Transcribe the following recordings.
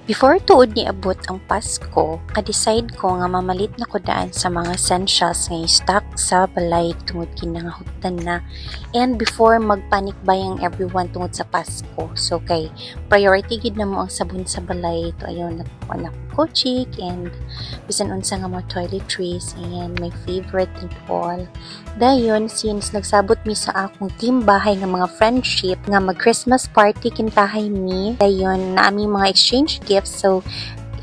Before tuod ni abot ang Pasko, ka-decide ko nga mamalit na ko daan sa mga essentials nga stock sa balay tungod kinangahutdan na. And before magpanik bayang everyone tungod sa Pasko. So kay priority gid na mo ang sabon sa balay. Ito ayon na Kochik and bisan unsa nga mga toiletries and my favorite and all. Dayon since nagsabot mi sa akong team bahay nga mga friendship nga mag Christmas party kintahay mi. Dayon na aming mga exchange gifts. So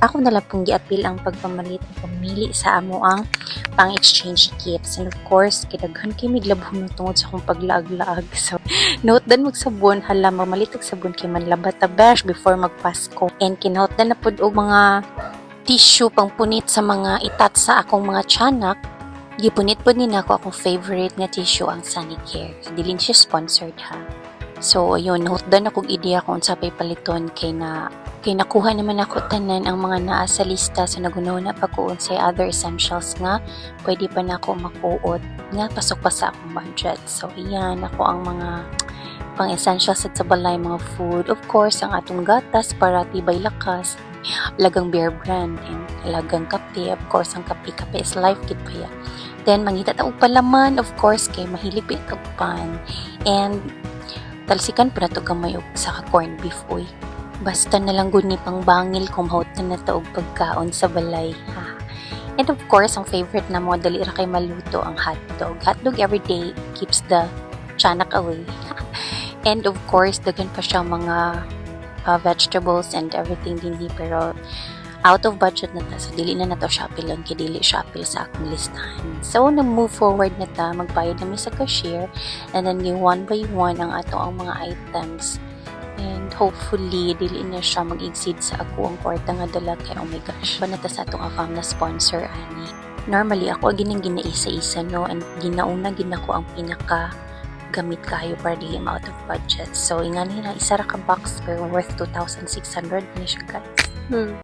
ako na lang pong giapil ang pagpamalit at pamili sa amo ang pang-exchange gifts. And of course, kidaghan kay miglabhon tungod sa akong paglaag-laag. So, note dan magsabon, hala, mamalit og sabon kay manlabat ta bash before magpasko. And kinaot na pud og mga tissue pang punit sa mga itat sa akong mga tiyanak. Gipunit po ni nako akong favorite nga tissue ang Sanicare. So, dili siya sponsored ha. So, ayun, note dan akong ideya kung sa pay paliton kay nakuha naman ako tanan ang mga naa sa lista sa nagunaw na pagkuon sa other essentials nga pwede pa na ako makuot nga pasok pa sa akong budget. So, iyan ako ang mga pang essentials at sa balay, mga food. Of course, ang atong gatas para tibay lakas, lagang Bear Brand, and lagang kape. Of course, ang kape is life kit pa ya. Then, mangita taog palaman, of course, kay mahilipit og pan. And, talsikan pa na ito gamay sa corned beef, uy. Basta na lang gud ni pangbangil kung mahot na nataog pagkaon sa balay. Ha. And of course, ang favorite na mo, dali ra kay maluto ang hotdog. Hotdog everyday keeps the tiyanak away. And of course, dagan pa siya mga vegetables and everything din. Pero out of budget na ta. So, dili na to Shopee lang. Dili Shopee sa akong listahan. So, na-move forward na ta. Magbayad namin sa cashier. And then, one by one ang ato ang mga items. And hopefully, dili na siya mag-exceed sa ako ang kwarta nga dala kay oh my gosh. Pa na ta sa atong afam na sponsor, ani. Normally, ako ginang ginaisa-isa, no? And ginauna ginako ang pinaka gamit kayo para dili out of budget. So, ingani na isa ra ka box pero worth 2,600 ni siya guys.